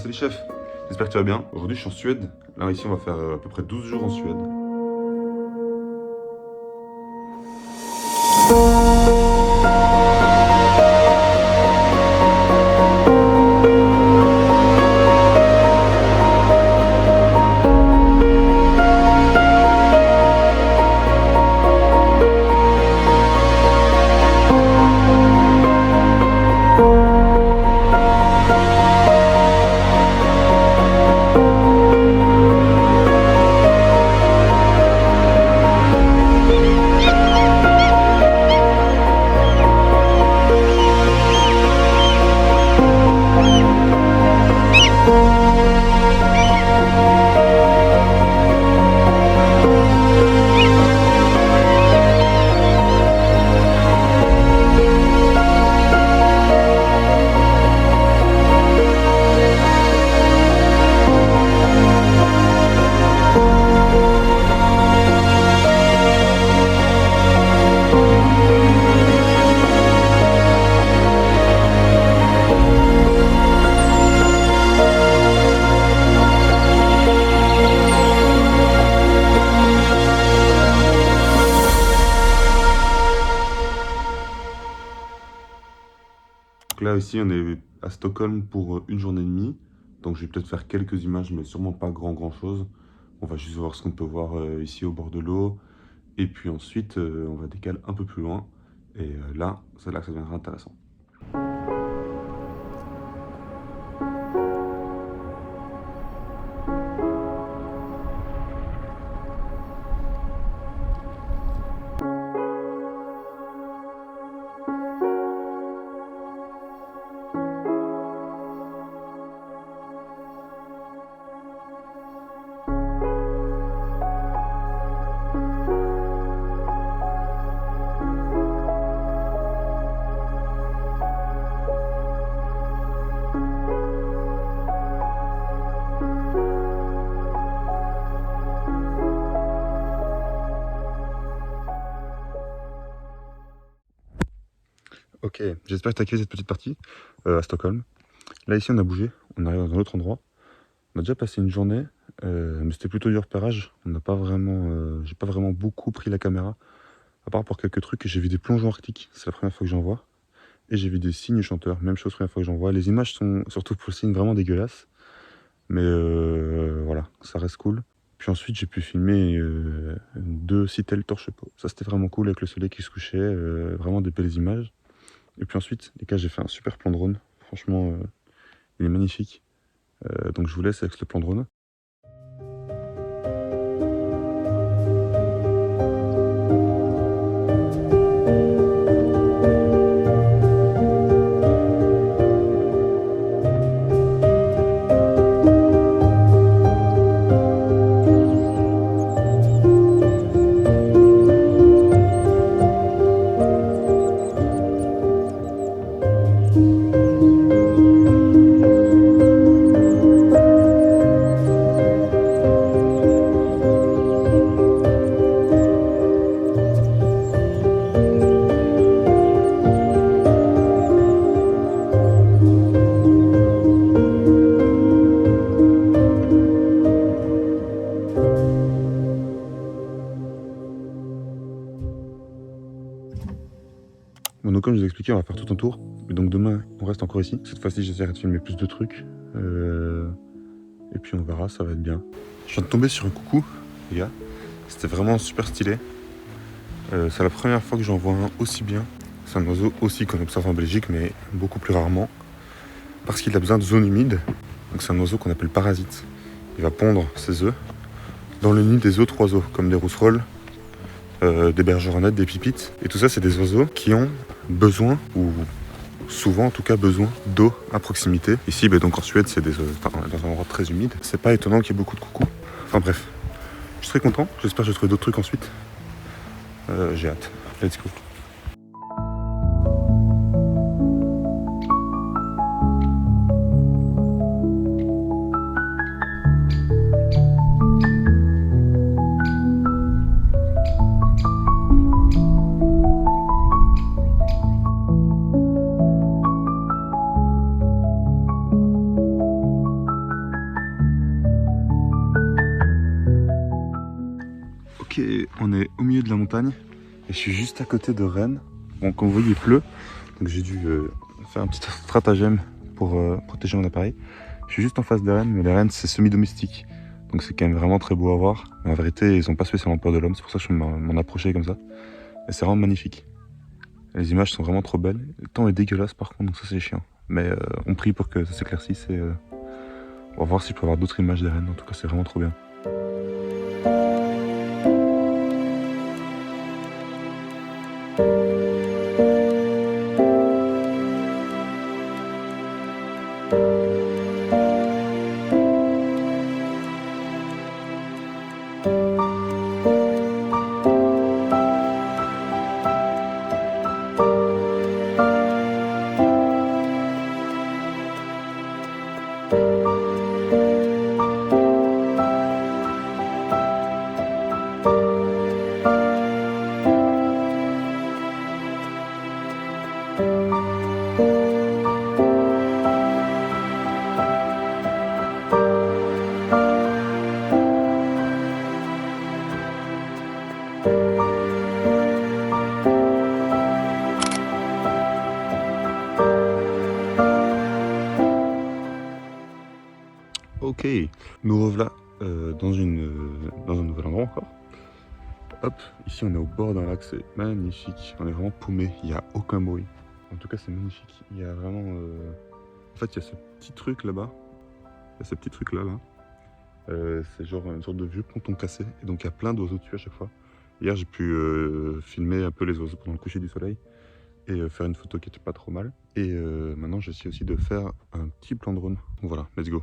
salut chef, j'espère que tu vas bien. Aujourd'hui je suis en Suède, là ici on va faire à peu près 12 jours en Suède. Donc là ici on est à Stockholm pour une journée et demie, donc je vais peut-être faire quelques images mais sûrement pas grand chose. On va juste voir ce qu'on peut voir ici au bord de l'eau, et puis ensuite on va décaler un peu plus loin, et là c'est là que ça deviendra intéressant. Ok, j'espère que tu as kiffé cette petite partie à Stockholm. Là ici on a bougé, on arrive dans un autre endroit. On a déjà passé une journée, mais c'était plutôt du repérage. On n'a pas vraiment, j'ai pas vraiment beaucoup pris la caméra, à part pour quelques trucs. J'ai vu des plongeons arctiques, c'est la première fois que j'en vois. Et j'ai vu des cygnes chanteurs, même chose, première fois que j'en vois. Les images sont, surtout pour le cygne, vraiment dégueulasses. Mais voilà, ça reste cool. Puis ensuite j'ai pu filmer 2 citelles torche-peau. Ça c'était vraiment cool avec le soleil qui se couchait, vraiment des belles images. Et puis ensuite, les gars, j'ai fait un super plan drone. Franchement, il est magnifique. Donc je vous laisse avec le plan drone. Bon, donc comme je vous ai expliqué, on va faire tout un tour. Et donc demain, on reste encore ici. Cette fois-ci, j'essaierai de filmer plus de trucs. Et puis on verra, ça va être bien. Je viens de tomber sur un coucou, les gars. C'était vraiment super stylé. C'est la première fois que j'en vois un aussi bien. C'est un oiseau aussi qu'on observe en Belgique, mais beaucoup plus rarement. Parce qu'il a besoin de zones humides. Donc c'est un oiseau qu'on appelle parasite. Il va pondre ses œufs dans le nid des autres oiseaux, comme des rousserolles, des bergeronnettes, des pipites. Et tout ça, c'est des oiseaux qui ont besoin, ou souvent en tout cas besoin, d'eau à proximité. Ici, donc en Suède, c'est dans un endroit très humide. C'est pas étonnant qu'il y ait beaucoup de coucous. Enfin bref, je suis très content. J'espère que je vais trouver d'autres trucs ensuite. J'ai hâte. Let's go. Ok, on est au milieu de la montagne et je suis juste à côté de Rennes. Bon, comme vous voyez, il pleut, donc j'ai dû faire un petit stratagème pour protéger mon appareil. Je suis juste en face des rennes, mais les rennes c'est semi-domestique, donc c'est quand même vraiment très beau à voir. Mais en vérité, ils ont pas spécialement peur de l'homme, c'est pour ça que je m'en approchais comme ça. Et c'est vraiment magnifique. Les images sont vraiment trop belles. Le temps est dégueulasse par contre, donc ça c'est chiant. Mais on prie pour que ça s'éclaircisse et on va voir si je peux avoir d'autres images des rennes. En tout cas, c'est vraiment trop bien. Ok, nous revoilà dans un nouvel endroit encore. Hop, ici on est au bord d'un lac, c'est magnifique. On est vraiment paumé, il n'y a aucun bruit. En tout cas, c'est magnifique. Il y a vraiment. En fait, il y a ce petit truc là-bas. Il y a ce petit truc là. C'est genre une sorte de vieux ponton cassé. Et donc, il y a plein d'oiseaux dessus à chaque fois. Hier, j'ai pu filmer un peu les oiseaux pendant le coucher du soleil et faire une photo qui était pas trop mal. Et maintenant, j'essaie aussi de faire un petit plan drone. Donc voilà, let's go.